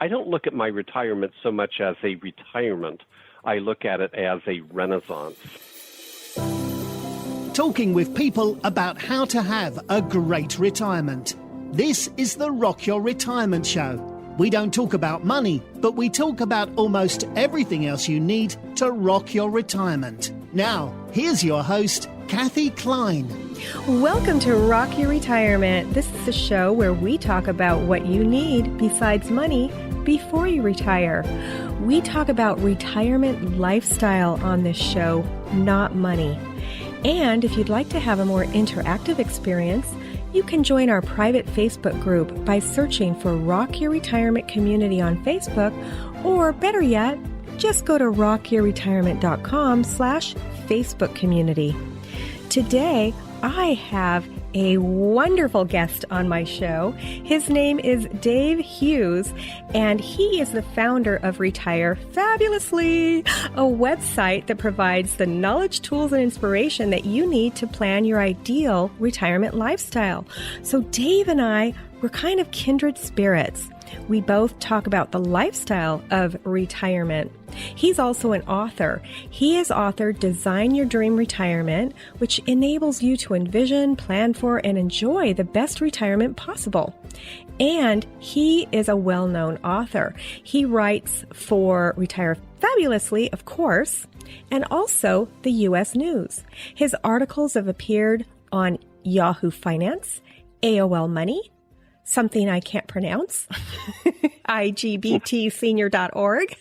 I don't look at my retirement so much as a retirement. I look at it as a renaissance. Talking with people about how to have a great retirement. This is the Rock Your Retirement Show. We don't talk about money, but we talk about almost everything else you need to rock your retirement. Now, here's your host, Kathy Klein. Welcome to Rock Your Retirement. This is a show where we talk about what you need besides money before you retire. We talk about retirement lifestyle on this show, not money. And if you'd like to have a more interactive experience, you can join our private Facebook group by searching for Rock Your Retirement Community on Facebook, or better yet, just go to rockyourretirement.com/Facebook community. Today, I have a wonderful guest on my show. His name is Dave Hughes, and he is the founder of Retire Fabulously, a website that provides the knowledge, tools, and inspiration that you need to plan your ideal retirement lifestyle. So Dave and I, we're kind of kindred spirits. We both talk about the lifestyle of retirement. He's also an author. He has authored Design Your Dream Retirement, which enables you to envision, plan for, and enjoy the best retirement possible. And he is a well-known author. He writes for Retire Fabulously, of course, and also the U.S. News. His articles have appeared on Yahoo Finance, AOL Money, something I can't pronounce, IGBTsenior.org,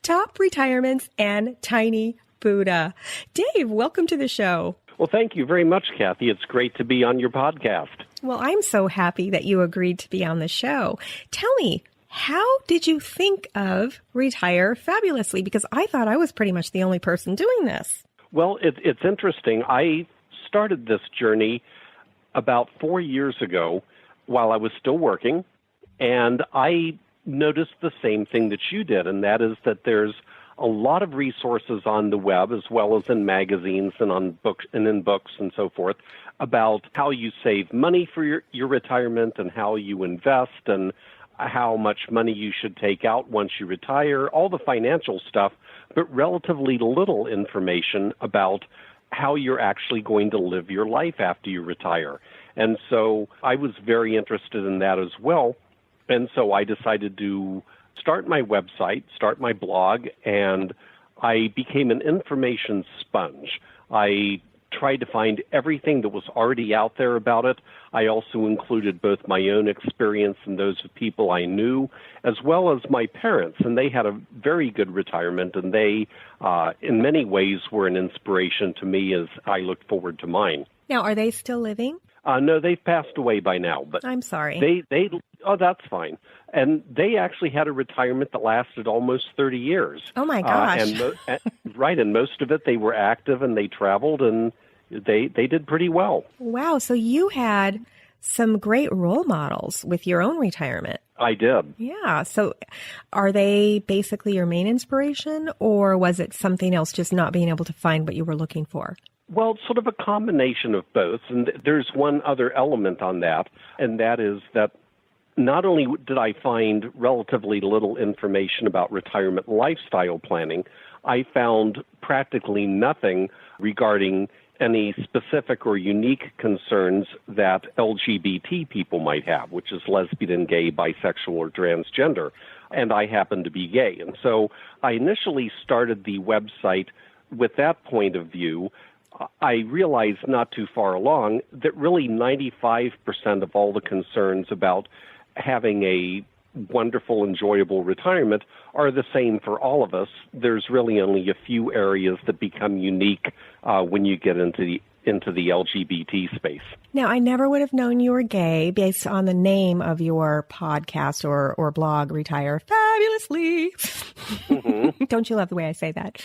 Top Retirements, and Tiny Buddha. Dave, welcome to the show. Well, thank you very much, Kathy. It's great to be on your podcast. Well, I'm so happy that you agreed to be on the show. Tell me, how did you think of Retire Fabulously? Because I thought I was pretty much the only person doing this. Well, it's interesting. I started this journey about 4 years ago while I was still working, and I noticed the same thing that you did, and that is that there's a lot of resources on the web as well as in magazines and on books and in books and so forth about how you save money for your retirement and how you invest and how much money you should take out once you retire, all the financial stuff, but relatively little information about how you're actually going to live your life after you retire. And so I was very interested in that as well. And so I decided to start my website, start my blog, and I became an information sponge. I tried to find everything that was already out there about it. I also included both my own experience and those of people I knew, as well as my parents. And they had a very good retirement, and they, in many ways, were an inspiration to me as I looked forward to mine. Now, are they still living? No, they've passed away by now. But I'm sorry. Oh, that's fine. And they actually had a retirement that lasted almost 30 years. Oh, my gosh. Right, and most of it, they were active and they traveled and they did pretty well. Wow, so you had some great role models with your own retirement. I did. Yeah, so are they basically your main inspiration, or was it something else, just not being able to find what you were looking for? Well, sort of a combination of both. And there's one other element on that, and that is that not only did I find relatively little information about retirement lifestyle planning, I found practically nothing regarding any specific or unique concerns that LGBT people might have, which is lesbian, gay, bisexual, or transgender. And I happen to be gay. And so I initially started the website with that point of view. I realized not too far along that really 95% of all the concerns about having a wonderful, enjoyable retirement are the same for all of us. There's really only a few areas that become unique when you get into the LGBT space. Now, I never would have known you were gay based on the name of your podcast or blog, Retire Fabulously. Mm-hmm. Don't you love the way I say that?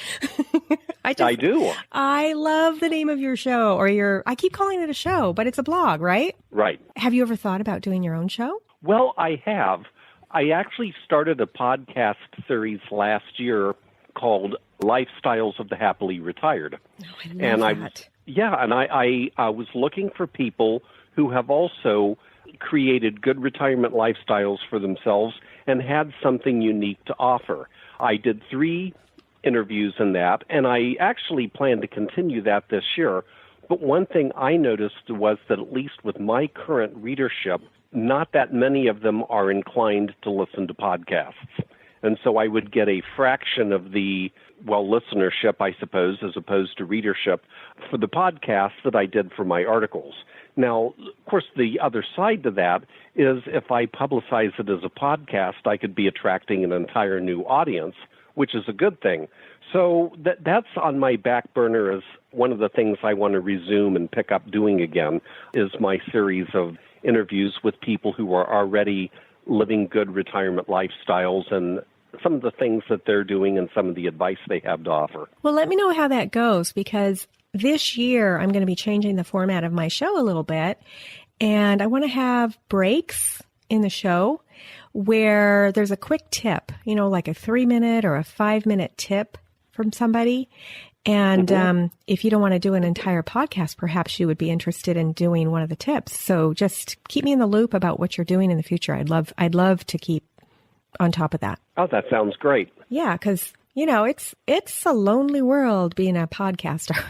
I do. I love the name of your show, I keep calling it a show, but it's a blog, right? Right. Have you ever thought about doing your own show? Well, I have. I actually started a podcast series last year called Lifestyles of the Happily Retired. Oh, I love that. I was looking for people who have also created good retirement lifestyles for themselves and had something unique to offer. I did 3 interviews in that, and I actually plan to continue that this year. But one thing I noticed was that at least with my current readership, not that many of them are inclined to listen to podcasts. And so I would get a fraction of the, listenership, I suppose, as opposed to readership for the podcast that I did for my articles. Now, of course, the other side to that is if I publicize it as a podcast, I could be attracting an entire new audience, which is a good thing. So that's on my back burner as one of the things I want to resume and pick up doing again is my series of interviews with people who are already living good retirement lifestyles and some of the things that they're doing and some of the advice they have to offer. Well, let me know how that goes, because this year I'm going to be changing the format of my show a little bit, and I want to have breaks in the show where there's a quick tip, like a 3-minute or a 5-minute tip from somebody. And if you don't want to do an entire podcast, perhaps you would be interested in doing one of the tips. So just keep me in the loop about what you're doing in the future. I'd love to keep on top of that. Oh, that sounds great. Yeah, because, it's a lonely world being a podcaster.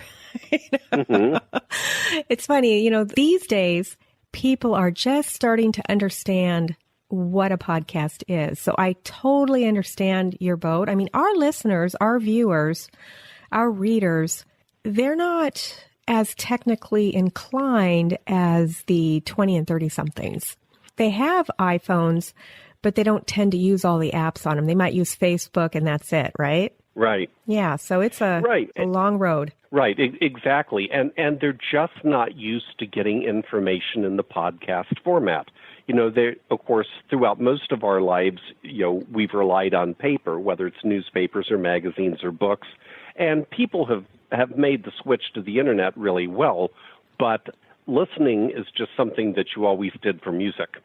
It's funny, these days, people are just starting to understand what a podcast is. So I totally understand your boat. I mean, our listeners, our viewers, our readers, they're not as technically inclined as the 20 and 30 somethings. They have iPhones, but they don't tend to use all the apps on them. They might use Facebook and that's it, right? Right. Yeah, so it's a long road. Right, exactly. And they're just not used to getting information in the podcast format. Of course, throughout most of our lives, we've relied on paper, whether it's newspapers or magazines or books. And people have made the switch to the internet really well, but listening is just something that you always did for music,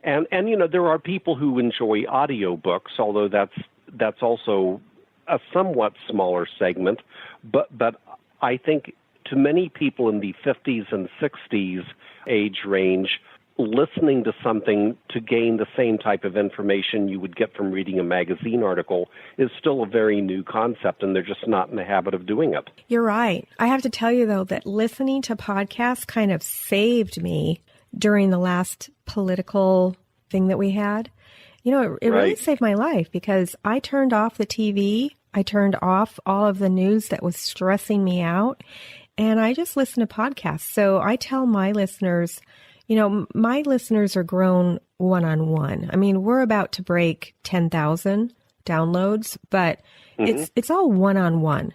And there are people who enjoy audiobooks, although that's also a somewhat smaller segment. But I think to many people in the 50s and 60s age range, listening to something to gain the same type of information you would get from reading a magazine article is still a very new concept, and they're just not in the habit of doing it. You're right. I have to tell you, though, that listening to podcasts kind of saved me during the last political thing that we had. It really saved my life because I turned off the TV. I turned off all of the news that was stressing me out, and I just listened to podcasts. So I tell my listeners, my listeners are grown one-on-one. I mean, we're about to break 10,000 downloads, but it's all one-on-one.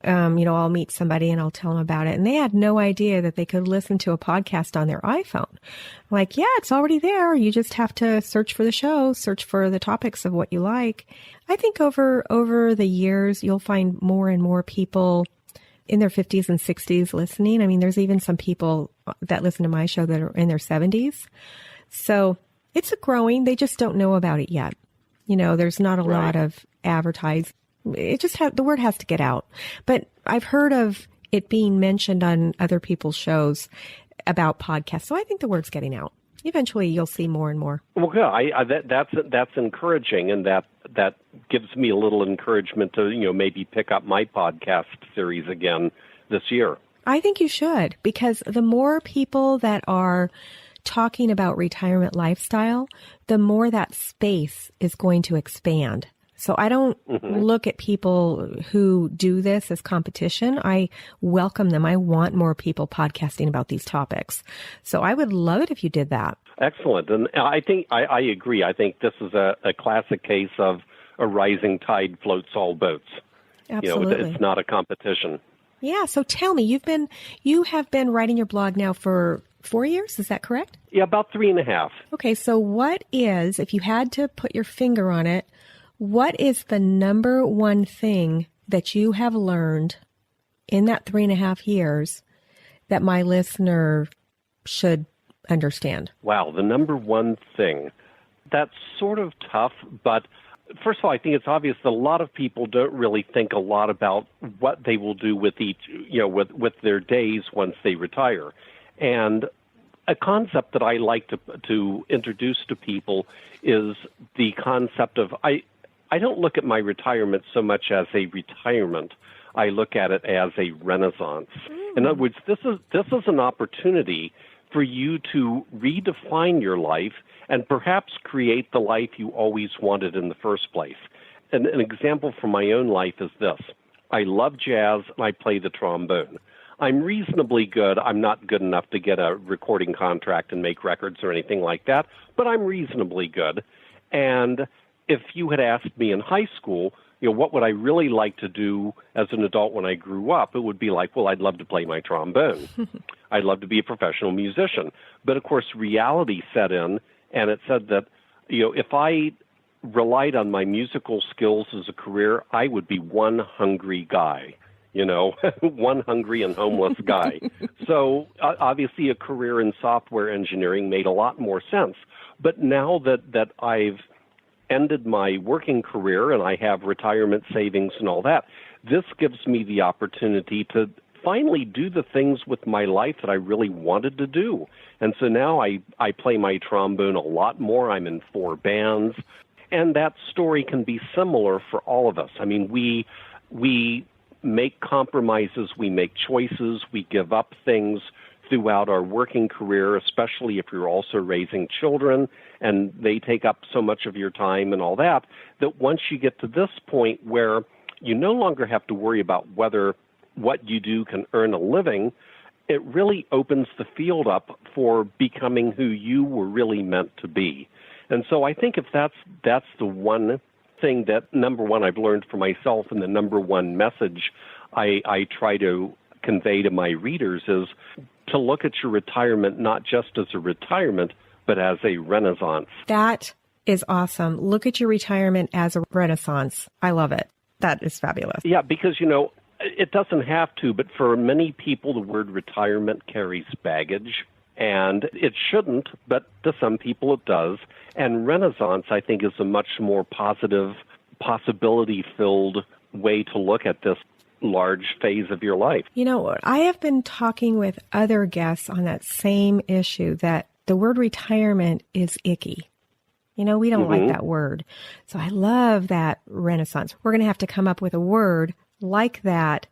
I'll meet somebody and I'll tell them about it. And they had no idea that they could listen to a podcast on their iPhone. I'm like, yeah, it's already there. You just have to search for the show, search for the topics of what you like. I think over the years, you'll find more and more people in their 50s and 60s listening. I mean, there's even some people that listen to my show that are in their 70s. So it's growing. They just don't know about it yet. There's not a lot of advertising. It just the word has to get out. But I've heard of it being mentioned on other people's shows about podcasts. So I think the word's getting out. Eventually, you'll see more and more. Well, good. That's encouraging, and that gives me a little encouragement to maybe pick up my podcast series again this year. I think you should, because the more people that are talking about retirement lifestyle, the more that space is going to expand. So I don't look at people who do this as competition. I welcome them. I want more people podcasting about these topics. So I would love it if you did that. Excellent. And I think I agree. I think this is a classic case of a rising tide floats all boats. Absolutely. It's not a competition. Yeah. So tell me, you have been writing your blog now for 4 years. Is that correct? Yeah, about 3.5. Okay. So what is, if you had to put your finger on it, what is the number one thing that you have learned in that 3.5 years that my listener should understand? Wow, the number one thing. That's sort of tough, but First of all, I think it's obvious that a lot of people don't really think a lot about what they will do with with their days once they retire. And a concept that I like to introduce to people is the concept of I don't look at my retirement so much as a retirement. I look at it as a renaissance. In other words, this is an opportunity for you to redefine your life and perhaps create the life you always wanted in the first place. And an example from my own life is this. I love jazz, and I play the trombone. I'm reasonably good. I'm not good enough to get a recording contract and make records or anything like that, but I'm reasonably good. And if you had asked me in high school, what would I really like to do as an adult when I grew up, it would be like, well, I'd love to play my trombone. I'd love to be a professional musician. But, of course, reality set in, and it said that, if I relied on my musical skills as a career, I would be one hungry guy, one hungry and homeless guy. So, obviously, a career in software engineering made a lot more sense. But now that I've ended my working career and I have retirement savings and all that, this gives me the opportunity to finally do the things with my life that I really wanted to do. And so now I play my trombone a lot more. I'm in 4 bands. And that story can be similar for all of us. I mean, we make compromises, we make choices, we give up things throughout our working career, especially if you're also raising children and they take up so much of your time and all that, that once you get to this point where you no longer have to worry about whether what you do can earn a living, it really opens the field up for becoming who you were really meant to be. And so I think if that's the one thing that, number one, I've learned for myself, and the number one message I try to convey to my readers is to look at your retirement not just as a retirement, but as a renaissance. That is awesome. Look at your retirement as a renaissance. I love it. That is fabulous. Yeah, because, it doesn't have to, but for many people, the word retirement carries baggage, and it shouldn't, but to some people it does. And renaissance, I think, is a much more positive, possibility-filled way to look at this large phase of your life. I have been talking with other guests on that same issue, that the word retirement is icky. We don't like that word. So I love that renaissance. We're going to have to come up with a word like that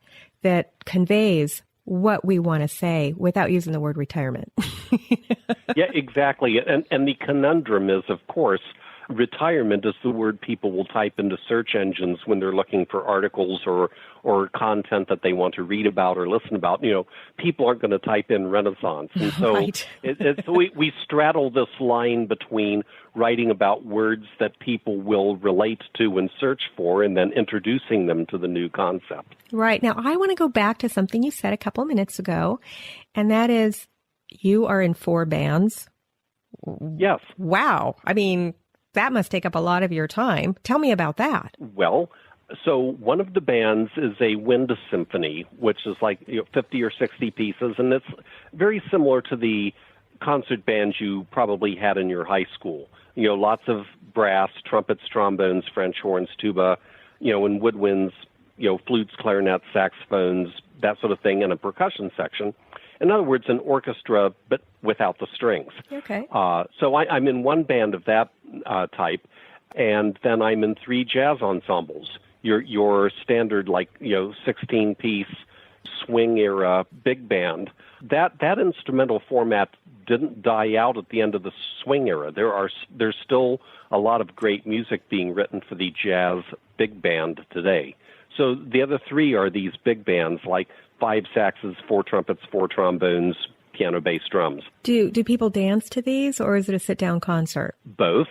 conveys what we want to say without using the word retirement. Yeah, exactly. And the conundrum is, of course, retirement is the word people will type into search engines when they're looking for articles or content that they want to read about or listen about. People aren't going to type in Renaissance. And so right. we straddle this line between writing about words that people will relate to and search for and then introducing them to the new concept. Right. Now, I want to go back to something you said a couple of minutes ago, and that is you are in 4 bands. Yes. Wow. I mean, that must take up a lot of your time. Tell me about that. Well, so one of the bands is a wind symphony, which is like 50 or 60 pieces, and it's very similar to the concert bands you probably had in your high school. Lots of brass, trumpets, trombones, French horns, tuba, and woodwinds, flutes, clarinets, saxophones, that sort of thing, and a percussion section. In other words, an orchestra, but without the strings. Okay. So I'm in one band of that type, and then I'm in 3 jazz ensembles. Your standard, 16-piece swing era big band. That instrumental format didn't die out at the end of the swing era. There's still a lot of great music being written for the jazz big band today. So the other 3 are these big bands, like 5 saxes, 4 trumpets, 4 trombones, piano, bass, drums. Do people dance to these, or is it a sit-down concert? Both.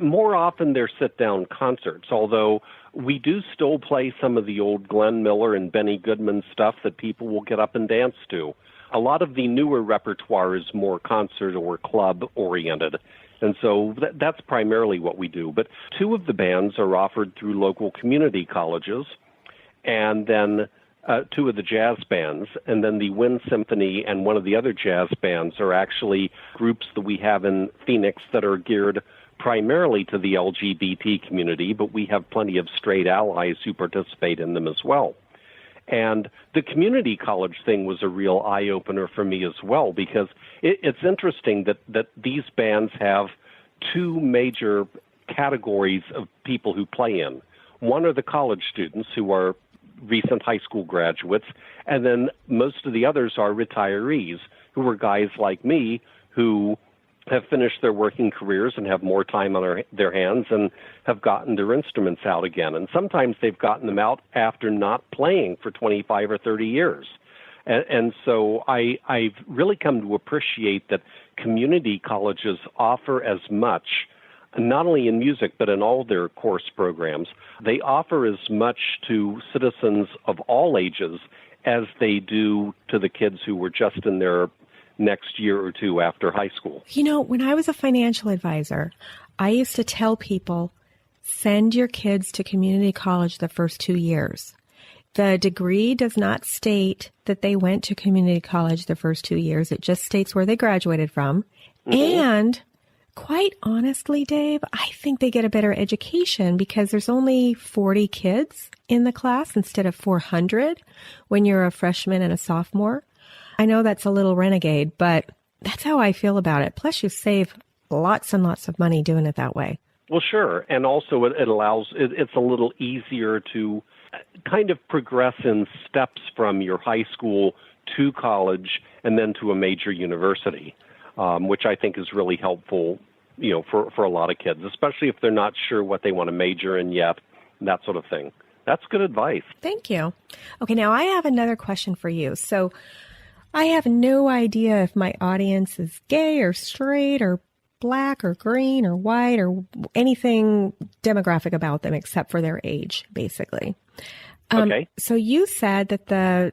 More often they're sit-down concerts, although we do still play some of the old Glenn Miller and Benny Goodman stuff that people will get up and dance to. A lot of the newer repertoire is more concert or club-oriented, and so that's primarily what we do. But 2 of the bands are offered through local community colleges, and then 2 of the jazz bands, and then the Wind Symphony and one of the other jazz bands are actually groups that we have in Phoenix that are geared primarily to the LGBT community, but we have plenty of straight allies who participate in them as well. And the community college thing was a real eye-opener for me as well, because it's interesting that these bands have two major categories of people who play in. One are the college students who are recent high school graduates, and then most of the others are retirees, who are guys like me who have finished their working careers and have more time on their hands and have gotten their instruments out again. And sometimes they've gotten them out after not playing for 25 or 30 years. And so I've really come to appreciate that community colleges offer as much, not only in music, but in all their course programs. They offer as much to citizens of all ages as they do to the kids who were just in their next year or two after high school. You know, when I was a financial advisor, I used to tell people, send your kids to community college the first 2 years. The degree does not state that they went to community college the first 2 years. It just states where they graduated from. Mm-hmm. And quite honestly, Dave, I think they get a better education because there's only 40 kids in the class instead of 400 when you're a freshman and a sophomore. I know that's a little renegade, but that's how I feel about it. Plus, you save lots and lots of money doing it that way. Well, sure. And also it allows, it's a little easier to kind of progress in steps from your high school to college and then to a major university, which I think is really helpful, for a lot of kids, especially if they're not sure what they want to major in yet, that sort of thing. That's good advice. Thank you. Okay, now I have another question for you. So I have no idea if my audience is gay or straight or black or green or white or anything demographic about them except for their age, basically. Okay. So you said that the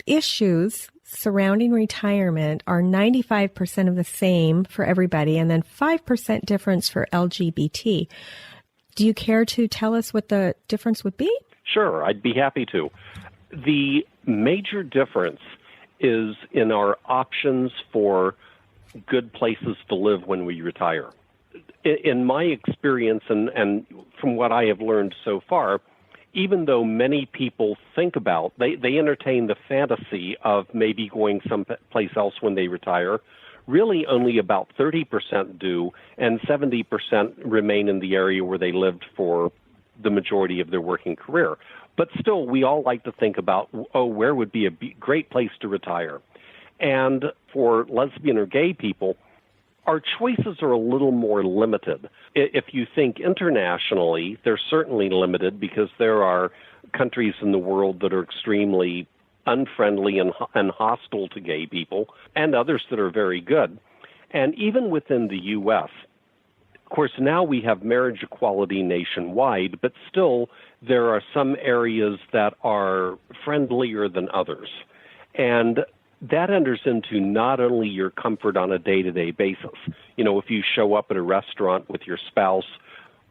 issues surrounding retirement are 95% of the same for everybody and then 5% difference for LGBT. Do you care to tell us what the difference would be? Sure, I'd be happy to. The major difference is in our options for good places to live when we retire. In my experience and from what I have learned so far, even though many people think about, they entertain the fantasy of maybe going someplace else when they retire, really only about 30% do, and 70% remain in the area where they lived for the majority of their working career. But still, we all like to think about, where would be a great place to retire? And for lesbian or gay people, our choices are a little more limited. If you think internationally, they're certainly limited because there are countries in the world that are extremely unfriendly and hostile to gay people, and others that are very good. And even within the U.S., of course, now we have marriage equality nationwide, but still there are some areas that are friendlier than others. And that enters into not only your comfort on a day-to-day basis. If you show up at a restaurant with your spouse,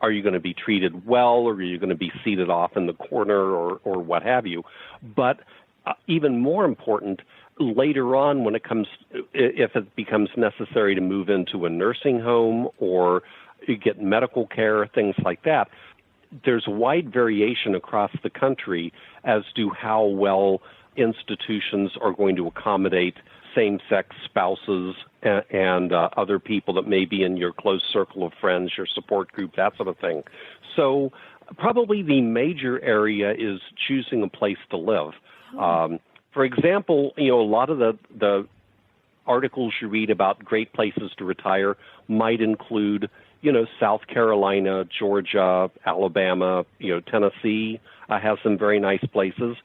are you going to be treated well, or are you going to be seated off in the corner or what have you? But even more important, later on if it becomes necessary to move into a nursing home or you get medical care, things like that, there's wide variation across the country as to how well institutions are going to accommodate same-sex spouses and other people that may be in your close circle of friends, your support group, that sort of thing. So probably the major area is choosing a place to live. For example, a lot of the articles you read about great places to retire might include, South Carolina, Georgia, Alabama, Tennessee has some very nice places.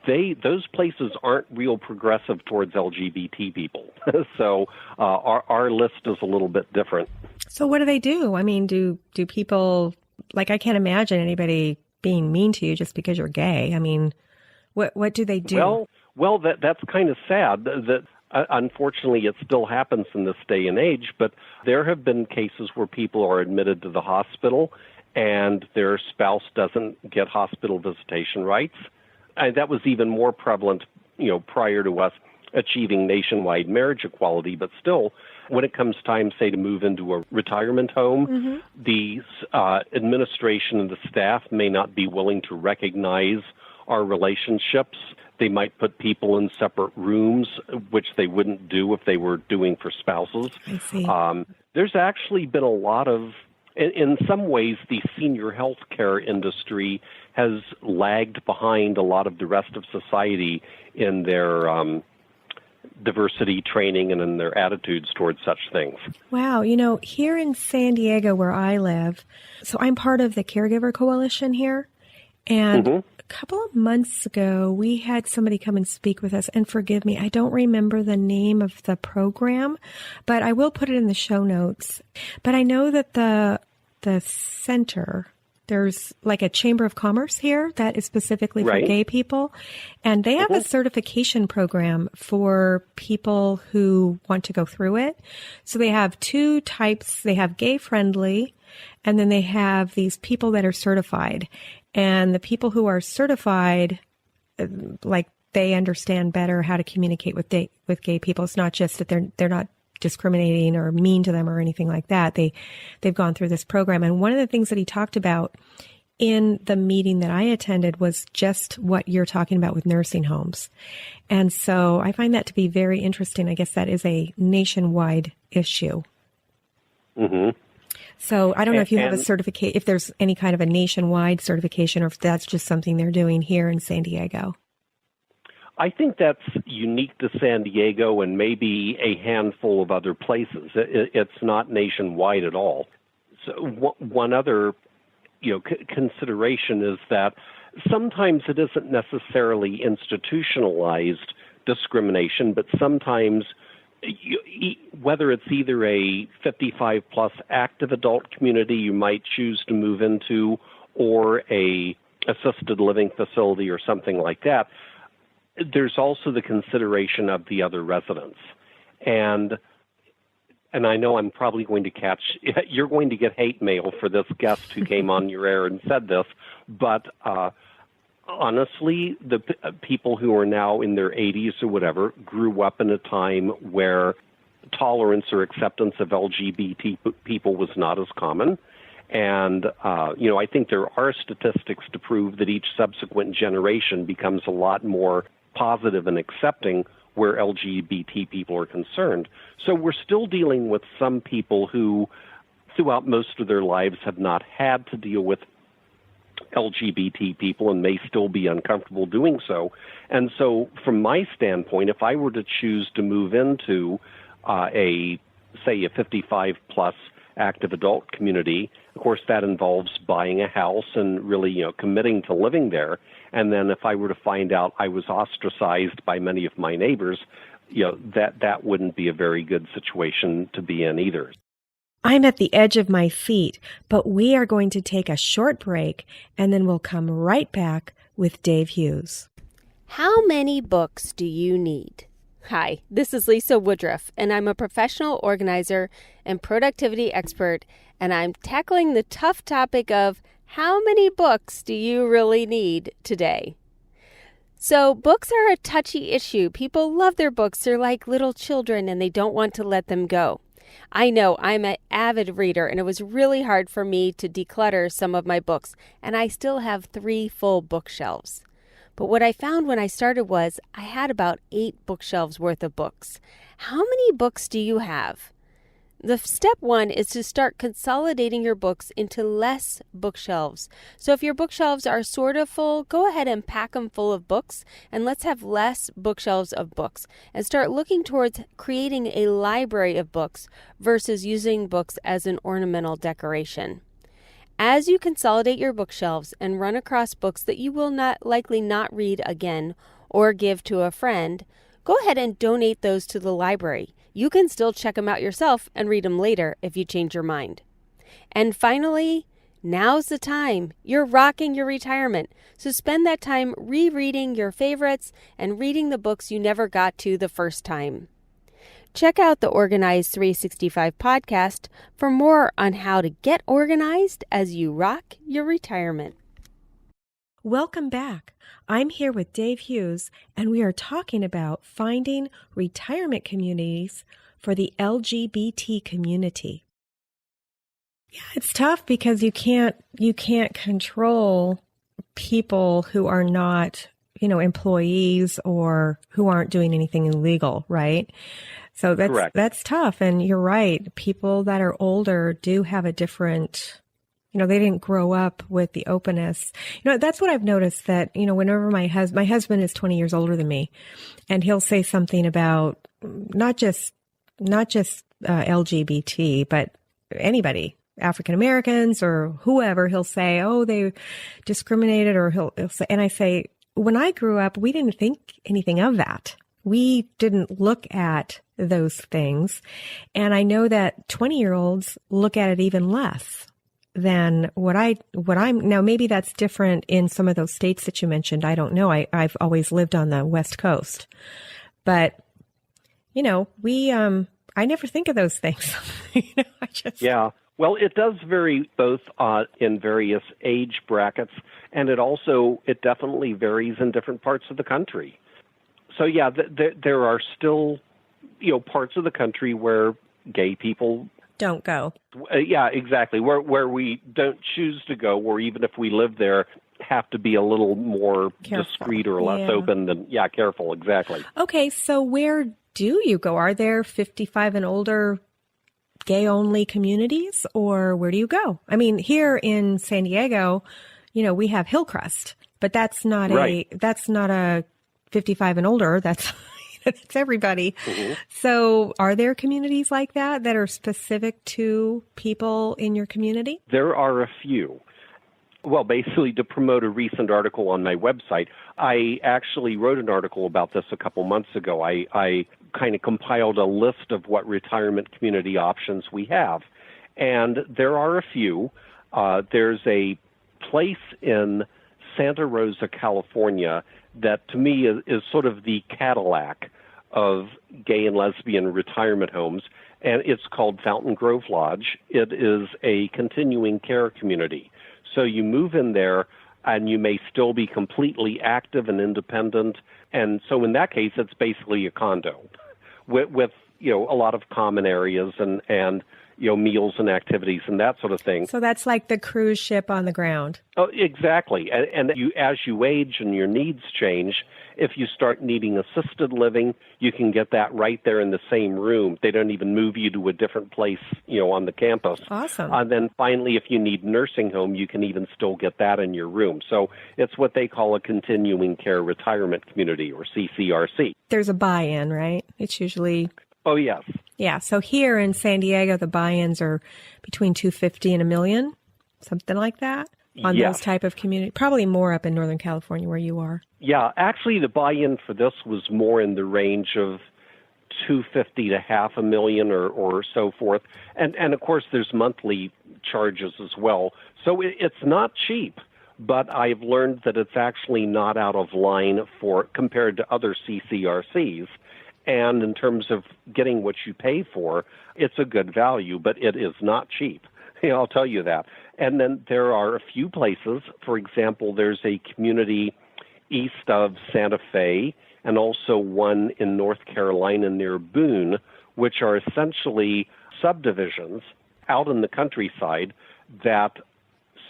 Those places aren't real progressive towards LGBT people. So our list is a little bit different. So what do they do? I mean, do people, I can't imagine anybody being mean to you just because you're gay. I mean, what do they do? Well, that's kind of sad that unfortunately it still happens in this day and age, but there have been cases where people are admitted to the hospital and their spouse doesn't get hospital visitation rights. And that was even more prevalent, prior to us achieving nationwide marriage equality, but still, when it comes time, say, to move into a retirement home, the administration and the staff may not be willing to recognize our relationships. They might put people in separate rooms, which they wouldn't do if they were doing for spouses. I see. There's actually been a lot of, in some ways, the senior health care industry has lagged behind a lot of the rest of society in their diversity training and in their attitudes towards such things. Wow. Here in San Diego, where I live, so I'm part of the Caregiver Coalition here. And a couple of months ago, we had somebody come and speak with us. And forgive me, I don't remember the name of the program, but I will put it in the show notes. But I know that the center, there's like a Chamber of Commerce here that is specifically for gay people. And they have a certification program for people who want to go through it. So they have two types. They have gay friendly, and then they have these people that are certified. And the people who are certified, like, they understand better how to communicate with gay people. It's not just that they're not discriminating or mean to them or anything like that. They've gone through this program. And one of the things that he talked about in the meeting that I attended was just what you're talking about with nursing homes. And so I find that to be very interesting. I guess that is a nationwide issue. So I don't know if you have a certificate, if there's any kind of a nationwide certification, or if that's just something they're doing here in San Diego. I think that's unique to San Diego and maybe a handful of other places. It's not nationwide at all. So one other, consideration is that sometimes it isn't necessarily institutionalized discrimination, but sometimes whether it's either a 55-plus active adult community you might choose to move into or a assisted living facility or something like that, there's also the consideration of the other residents. And I know I'm probably going to you're going to get hate mail for this guest who came on your air and said this, but honestly, the people who are now in their 80s or whatever grew up in a time where tolerance or acceptance of LGBT people was not as common. And, I think there are statistics to prove that each subsequent generation becomes a lot more positive and accepting where LGBT people are concerned. So we're still dealing with some people who, throughout most of their lives, have not had to deal with LGBT people and may still be uncomfortable doing so. And so from my standpoint, if I were to choose to move into a 55-plus active adult community, of course that involves buying a house and really, committing to living there. And then if I were to find out I was ostracized by many of my neighbors, that wouldn't be a very good situation to be in either. I'm at the edge of my seat, but we are going to take a short break, and then we'll come right back with Dave Hughes. How many books do you need? Hi, this is Lisa Woodruff, and I'm a professional organizer and productivity expert, and I'm tackling the tough topic of how many books do you really need today? So books are a touchy issue. People love their books. They're like little children, and they don't want to let them go. I know I'm an avid reader, and it was really hard for me to declutter some of my books, and I still have 3 full bookshelves. But what I found when I started was I had about 8 bookshelves worth of books. How many books do you have? The step 1 is to start consolidating your books into less bookshelves. So if your bookshelves are sort of full, go ahead and pack them full of books, and let's have less bookshelves of books and start looking towards creating a library of books versus using books as an ornamental decoration. As you consolidate your bookshelves and run across books that you will likely not read again or give to a friend, go ahead and donate those to the library. You can still check them out yourself and read them later if you change your mind. And finally, now's the time. You're rocking your retirement. So spend that time rereading your favorites and reading the books you never got to the first time. Check out the Organized 365 podcast for more on how to get organized as you rock your retirement. Welcome back. I'm here with Dave Hughes, and we are talking about finding retirement communities for the LGBT community. Yeah, it's tough because you can't control people who are not, employees or who aren't doing anything illegal, right? So that's tough. And you're right. People that are older do have a different, they didn't grow up with the openness. That's what I've noticed that, whenever my husband is 20 years older than me, and he'll say something about not just LGBT, but anybody, African Americans or whoever, he'll say, oh, they discriminated, or he'll say, and I say, when I grew up, we didn't think anything of that. We didn't look at those things. And I know that 20-year-olds look at it even less than what I'm now. Maybe that's different in some of those states that you mentioned. I don't know. I've always lived on the West Coast, but I never think of those things. Yeah. Well, it does vary both in various age brackets, and it definitely varies in different parts of the country. So yeah, there are still, parts of the country where gay people don't go. Yeah, exactly. Where we don't choose to go, or even if we live there, have to be a little more discreet or less open than, careful, exactly. Okay, so where do you go? Are there 55 and older gay-only communities, or where do you go? I mean, here in San Diego, we have Hillcrest, but that's not a 55 and older. That's everybody. Mm-hmm. So are there communities like that are specific to people in your community? There are a few. Well, basically, to promote a recent article on my website, I actually wrote an article about this a couple months ago. I kind of compiled a list of what retirement community options we have. And there are a few. There's a place in Santa Rosa, California, that to me is sort of the Cadillac of gay and lesbian retirement homes, and it's called Fountain Grove Lodge. It is a continuing care community. So you move in there, and you may still be completely active and independent. And so in that case, it's basically a condo with a lot of common areas and meals and activities and that sort of thing. So that's like the cruise ship on the ground. Oh, exactly. And as you age and your needs change, if you start needing assisted living, you can get that right there in the same room. They don't even move you to a different place, on the campus. Awesome. And then finally, if you need nursing home, you can even still get that in your room. So it's what they call a continuing care retirement community, or CCRC. There's a buy-in, right? It's usually... Oh, yes. Yeah. So here in San Diego, the buy-ins are between $250,000 and $1 million, something like that, on those type of community. Probably more up in Northern California where you are. Yeah. Actually, the buy-in for this was more in the range of $250,000 to $500,000 or so forth. And of course, there's monthly charges as well. So it's not cheap. But I've learned that it's actually not out of line compared to other CCRCs. And in terms of getting what you pay for, it's a good value, but it is not cheap. I'll tell you that. And then there are a few places. For example, there's a community east of Santa Fe and also one in North Carolina near Boone, which are essentially subdivisions out in the countryside that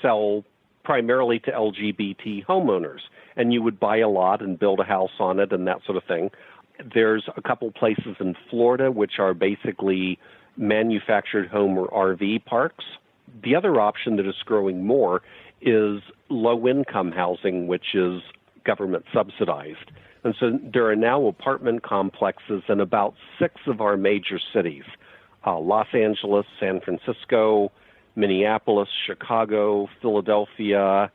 sell primarily to LGBT homeowners. And you would buy a lot and build a house on it and that sort of thing. There's a couple places in Florida which are basically manufactured home or RV parks. The other option that is growing more is low-income housing, which is government subsidized. And so there are now apartment complexes in about 6 of our major cities, Los Angeles, San Francisco, Minneapolis, Chicago, Philadelphia,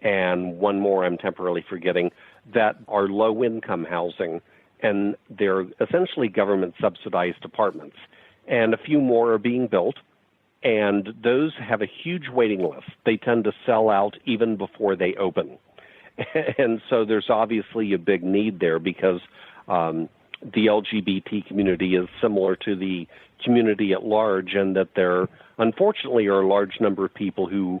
and one more I'm temporarily forgetting, that are low-income housing. And they're essentially government-subsidized apartments. And a few more are being built, and those have a huge waiting list. They tend to sell out even before they open. And so there's obviously a big need there because the LGBT community is similar to the community at large, and that there, unfortunately, are a large number of people who,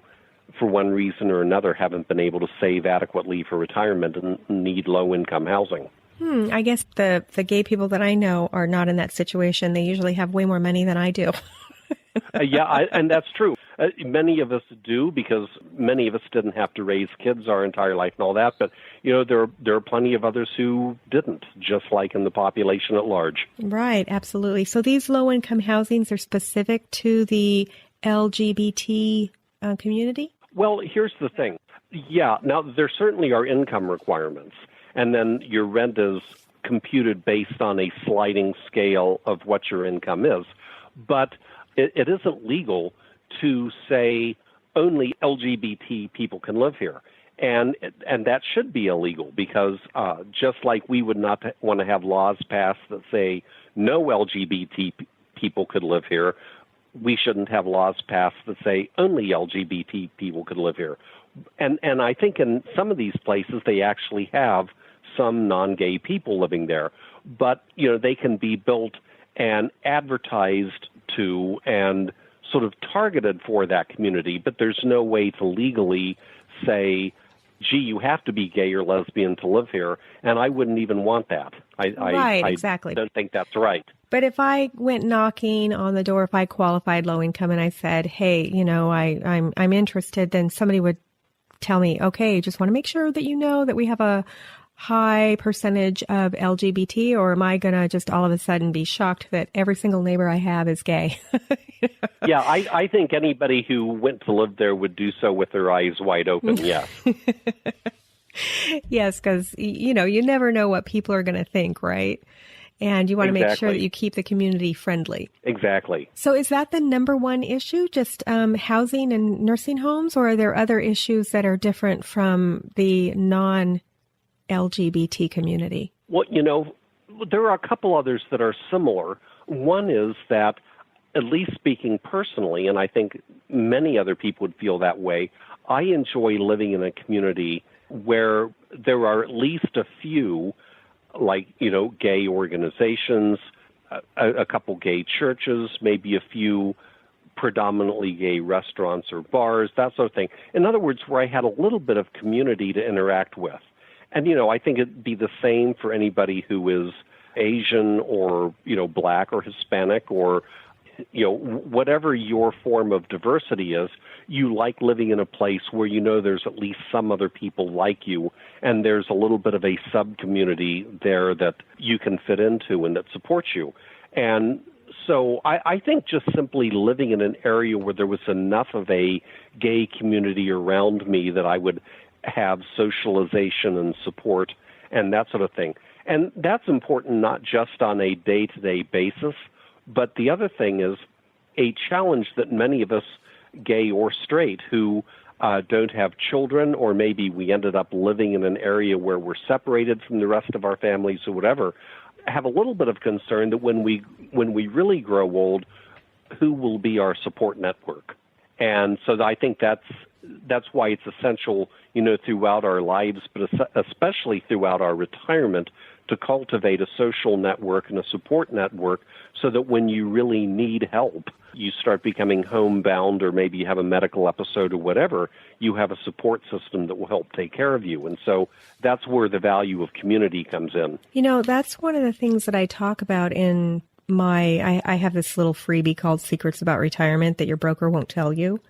for one reason or another, haven't been able to save adequately for retirement and need low-income housing. I guess the gay people that I know are not in that situation. They usually have way more money than I do. And that's true. Many of us do, because many of us didn't have to raise kids our entire life and all that. But, there are plenty of others who didn't, just like in the population at large. Right, absolutely. So these low-income housings are specific to the LGBT community? Well, here's the thing. Yeah, now there certainly are income requirements. And then your rent is computed based on a sliding scale of what your income is. But it isn't legal to say only LGBT people can live here. And that should be illegal, because just like we would not want to have laws passed that say no LGBT people could live here, we shouldn't have laws passed that say only LGBT people could live here. And I think in some of these places they actually have some non-gay people living there. But, they can be built and advertised to and sort of targeted for that community, but there's no way to legally say, gee, you have to be gay or lesbian to live here, and I wouldn't even want that. Exactly. I don't think that's right. But if I went knocking on the door, if I qualified low income and I said, hey, I'm interested, then somebody would tell me, okay, just want to make sure that you know that we have a high percentage of LGBT, or am I going to just all of a sudden be shocked that every single neighbor I have is gay? Yeah, I think anybody who went to live there would do so with their eyes wide open, yes. Yes, because, you never know what people are going to think, right? And you want to make sure that you keep the community friendly. Exactly. So is that the number one issue, just housing and nursing homes, or are there other issues that are different from the non-LGBT community? Well, there are a couple others that are similar. One is that, at least speaking personally, and I think many other people would feel that way, I enjoy living in a community where there are at least a few, like, gay organizations, a couple gay churches, maybe a few predominantly gay restaurants or bars, that sort of thing. In other words, where I had a little bit of community to interact with. And, I think it'd be the same for anybody who is Asian or, Black or Hispanic or, whatever your form of diversity is, you like living in a place where there's at least some other people like you, and there's a little bit of a sub-community there that you can fit into and that supports you. And so I think just simply living in an area where there was enough of a gay community around me that I would have socialization and support and that sort of thing. And that's important not just on a day-to-day basis, but the other thing is a challenge that many of us, gay or straight, who don't have children, or maybe we ended up living in an area where we're separated from the rest of our families or whatever, have a little bit of concern that when we really grow old, who will be our support network? And so I think that's why it's essential, throughout our lives, but especially throughout our retirement, to cultivate a social network and a support network so that when you really need help, you start becoming homebound, or maybe you have a medical episode or whatever, you have a support system that will help take care of you. And so that's where the value of community comes in. That's one of the things that I talk about in I have this little freebie called Secrets About Retirement that your broker won't tell you.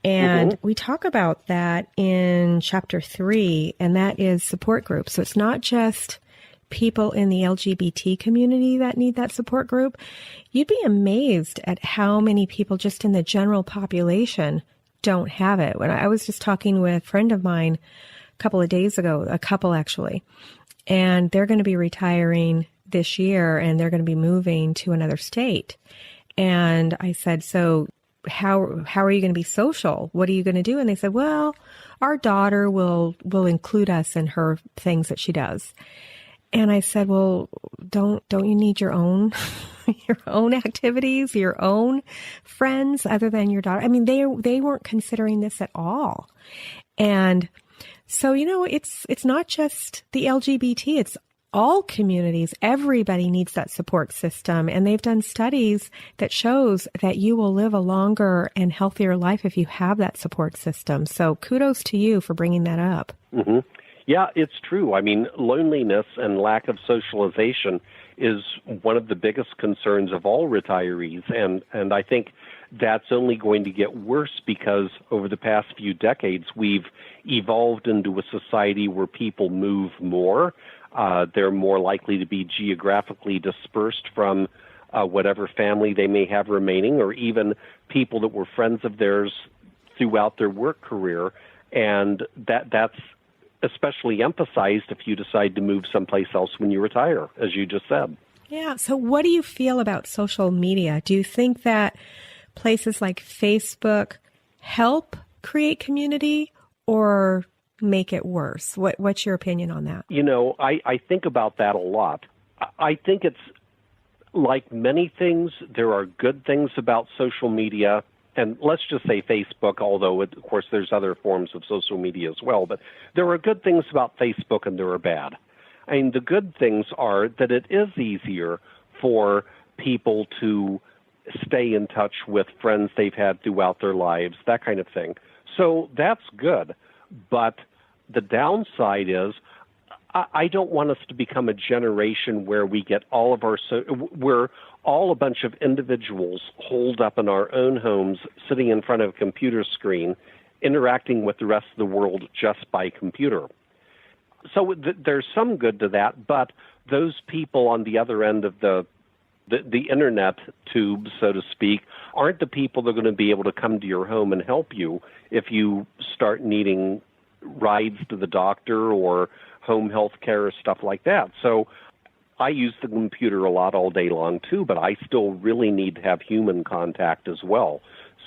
And we talk about that in chapter 3, and that is support groups. So it's not just people in the LGBT community that need that support group. You'd be amazed at how many people just in the general population don't have it. When I was just talking with a friend of mine a couple of days ago, a couple actually, and they're going to be retiring this year, and they're going to be moving to another state. And I said, so how are you going to be social? What are you going to do? And they said, well, our daughter will include us in her things that she does. And I said, well, don't you need your own activities, your own friends other than your daughter? I mean, they weren't considering this at all. And so, it's not just the LGBT, it's all communities, everybody needs that support system. And they've done studies that shows that you will live a longer and healthier life if you have that support system. So kudos to you for bringing that up. Mm-hmm. Yeah, it's true. I mean, loneliness and lack of socialization is one of the biggest concerns of all retirees. And I think that's only going to get worse because over the past few decades, we've evolved into a society where people move more. They're more likely to be geographically dispersed from whatever family they may have remaining, or even people that were friends of theirs throughout their work career. And that's especially emphasized if you decide to move someplace else when you retire, as you just said. Yeah. So what do you feel about social media? Do you think that places like Facebook help create community or make it worse? What's your opinion on that? You know, I think about that a lot. I think it's like many things, there are good things about social media. And let's just say Facebook, although, of course, there's other forms of social media as well. But there are good things about Facebook and there are bad. I mean, the good things are that it is easier for people to stay in touch with friends they've had throughout their lives, that kind of thing. So that's good. But the downside is I don't want us to become a generation where we get all of our we're all a bunch of individuals holed up in our own homes, sitting in front of a computer screen, interacting with the rest of the world just by computer. So there's some good to that, but those people on the other end of the internet tube, so to speak, aren't the people that are going to be able to come to your home and help you if you start needing rides to the doctor or home health care or stuff like that. So I use the computer a lot all day long too, but I still really need to have human contact as well.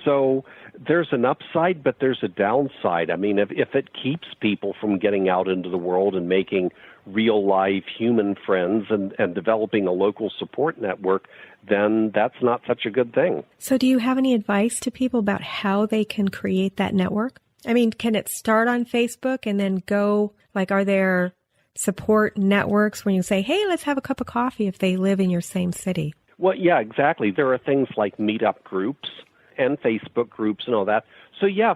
So there's an upside, but there's a downside. I mean, if it keeps people from getting out into the world and making real-life human friends and developing a local support network, then that's not such a good thing. So do you have any advice to people about how they can create that network? I mean, can it start on Facebook and then go, like, are there support networks when you say, hey, let's have a cup of coffee if they live in your same city? Well, yeah, exactly. There are things like meetup groups and Facebook groups and all that. So, yeah,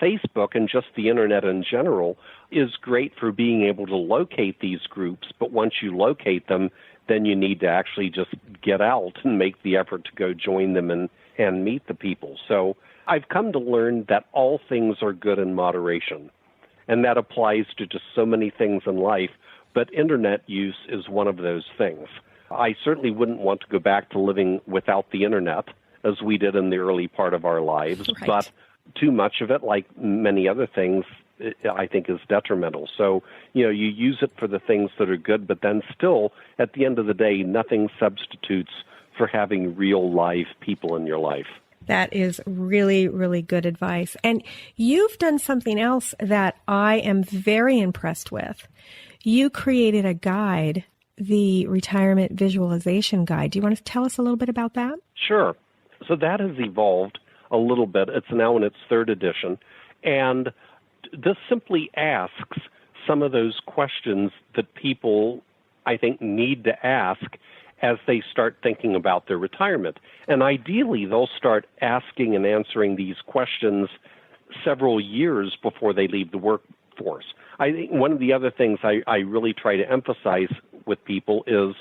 Facebook and just the Internet in general is great for being able to locate these groups. But once you locate them, then you need to actually just get out and make the effort to go join them and meet the people. So I've come to learn that all things are good in moderation. And that applies to just so many things in life. But Internet use is one of those things. I certainly wouldn't want to go back to living without the Internet, as we did in the early part of our lives. Right. But too much of it, like many other things, I think is detrimental. So, you use it for the things that are good, but then still, at the end of the day, nothing substitutes for having real life people in your life. That is really, really good advice. And you've done something else that I am very impressed with. You created a guide, the Retirement Visualization Guide. Do you want to tell us a little bit about that? Sure. So that has evolved a little bit. It's now in its third edition. And this simply asks some of those questions that people, I think, need to ask as they start thinking about their retirement. And ideally, they'll start asking and answering these questions several years before they leave the workforce. I think one of the other things I really try to emphasize with people is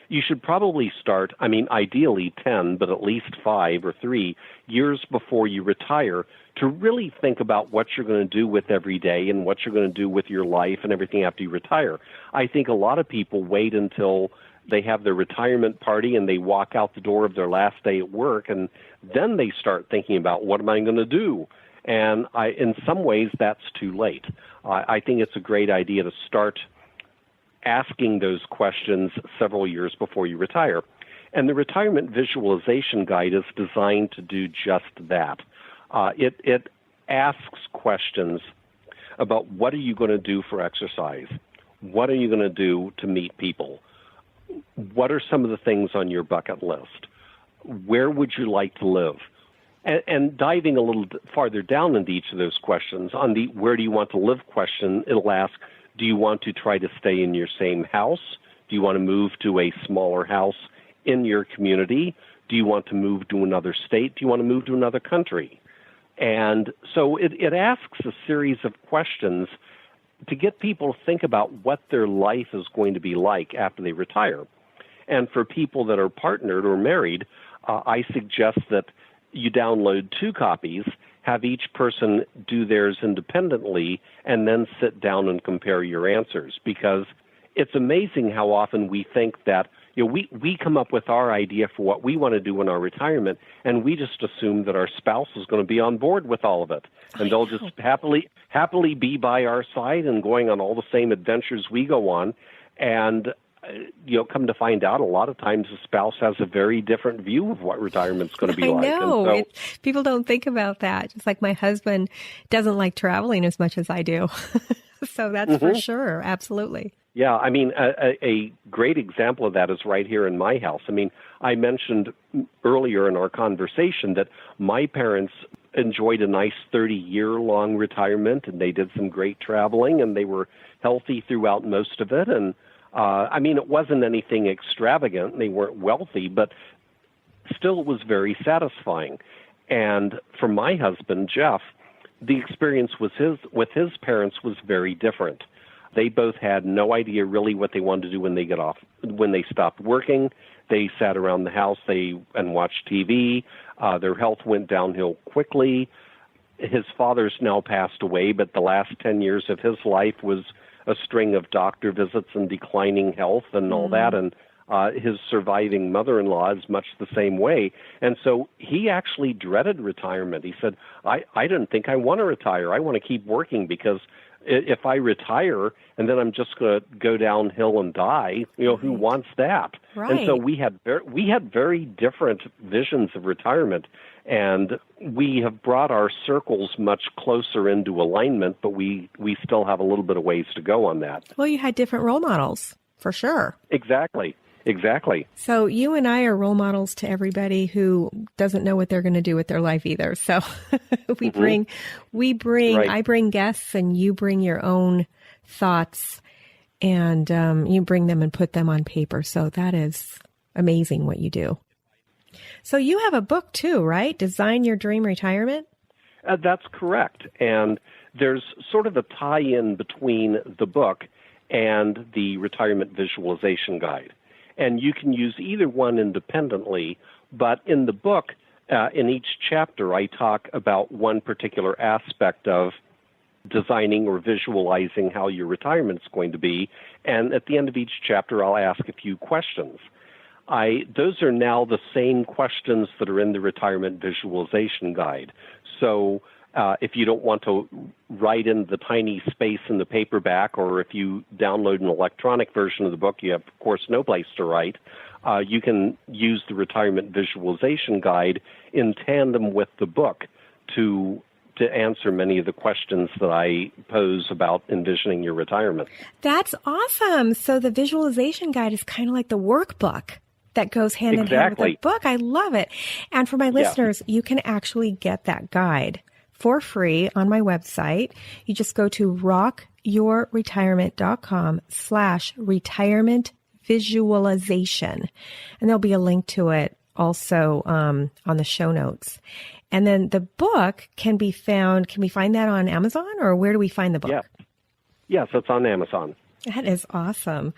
you should probably start, ideally 10, but at least 5 or 3 years before you retire to really think about what you're going to do with every day and what you're going to do with your life and everything after you retire. I think a lot of people wait until they have their retirement party and they walk out the door of their last day at work, and then they start thinking about what am I going to do? And in some ways, that's too late. I think it's a great idea to start asking those questions several years before you retire. And the Retirement Visualization Guide is designed to do just that. It asks questions about what are you going to do for exercise? What are you going to do to meet people? What are some of the things on your bucket list? Where would you like to live? And diving a little farther down into each of those questions, on the where do you want to live question, it'll ask, do you want to try to stay in your same house? Do you want to move to a smaller house in your community? Do you want to move to another state? Do you want to move to another country? And so it asks a series of questions to get people to think about what their life is going to be like after they retire. And for people that are partnered or married, I suggest that you download 2 copies, have each person do theirs independently, and then sit down and compare your answers. Because it's amazing how often we think that, we come up with our idea for what we want to do in our retirement, and we just assume that our spouse is going to be on board with all of it. And they'll just happily be by our side and going on all the same adventures we go on. And come to find out, a lot of times the spouse has a very different view of what retirement's going to be like. I know. And people don't think about that. Just like my husband doesn't like traveling as much as I do. So that's for sure. Absolutely. Yeah, I mean, a great example of that is right here in my house. I mean, I mentioned earlier in our conversation that my parents enjoyed a nice 30-year-long retirement, and they did some great traveling, and they were healthy throughout most of it. And it wasn't anything extravagant. They weren't wealthy, but still it was very satisfying. And for my husband, Jeff, the experience with his parents was very different. They both had no idea really what they wanted to do when they stopped working. They sat around the house and watched TV. Their health went downhill quickly. His father's now passed away, but the last 10 years of his life was a string of doctor visits and declining health and all that. And his surviving mother-in-law is much the same way. And so he actually dreaded retirement. He said, I didn't think I want to retire. I want to keep working, because if I retire and then I'm just going to go downhill and die, who wants that? Right. And so we had very different visions of retirement, and we have brought our circles much closer into alignment, but we still have a little bit of ways to go on that. Well, you had different role models, for sure. Exactly. So you and I are role models to everybody who doesn't know what they're going to do with their life either. So I bring guests, and you bring your own thoughts, and you bring them and put them on paper. So that is amazing what you do. So you have a book too, right? Design Your Dream Retirement? That's correct. And there's sort of a tie-in between the book and the Retirement Visualization Guide. And you can use either one independently, but in the book, in each chapter, I talk about one particular aspect of designing or visualizing how your retirement's going to be. And at the end of each chapter, I'll ask a few questions. Those are now the same questions that are in the Retirement Visualization Guide. So if you don't want to write in the tiny space in the paperback, or if you download an electronic version of the book, you have, of course, no place to write. You can use the Retirement Visualization Guide in tandem with the book to answer many of the questions that I pose about envisioning your retirement. That's awesome. So the visualization guide is kind of like the workbook that goes hand in hand with the book. I love it. And for my listeners, you can actually get that guide for free on my website. You just go to rockyourretirement.com/retirement visualization. And there'll be a link to it also on the show notes. And then the book can we find that on Amazon, or where do we find the book? Yes, it's on Amazon. That is awesome.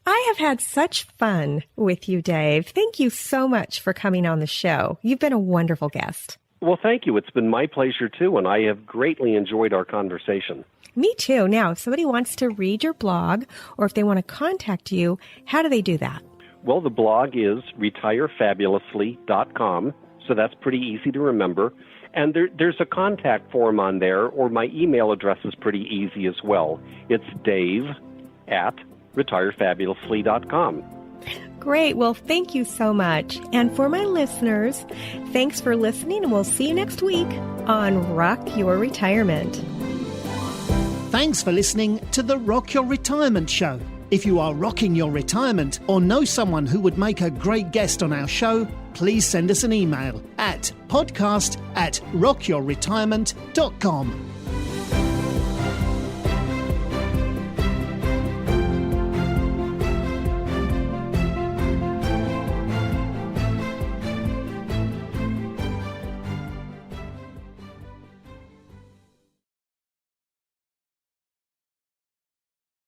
I have had such fun with you, Dave. Thank you so much for coming on the show. You've been a wonderful guest. Well, thank you. It's been my pleasure, too, and I have greatly enjoyed our conversation. Me too. Now, if somebody wants to read your blog, or if they want to contact you, how do they do that? Well, the blog is retirefabulously.com, so that's pretty easy to remember. And there's a contact form on there, or my email address is pretty easy as well. It's dave@retirefabulously.com. Great. Well, thank you so much. And for my listeners, thanks for listening, and we'll see you next week on Rock Your Retirement. Thanks for listening to the Rock Your Retirement Show. If you are rocking your retirement or know someone who would make a great guest on our show, please send us an email at podcast@rockyourretirement.com.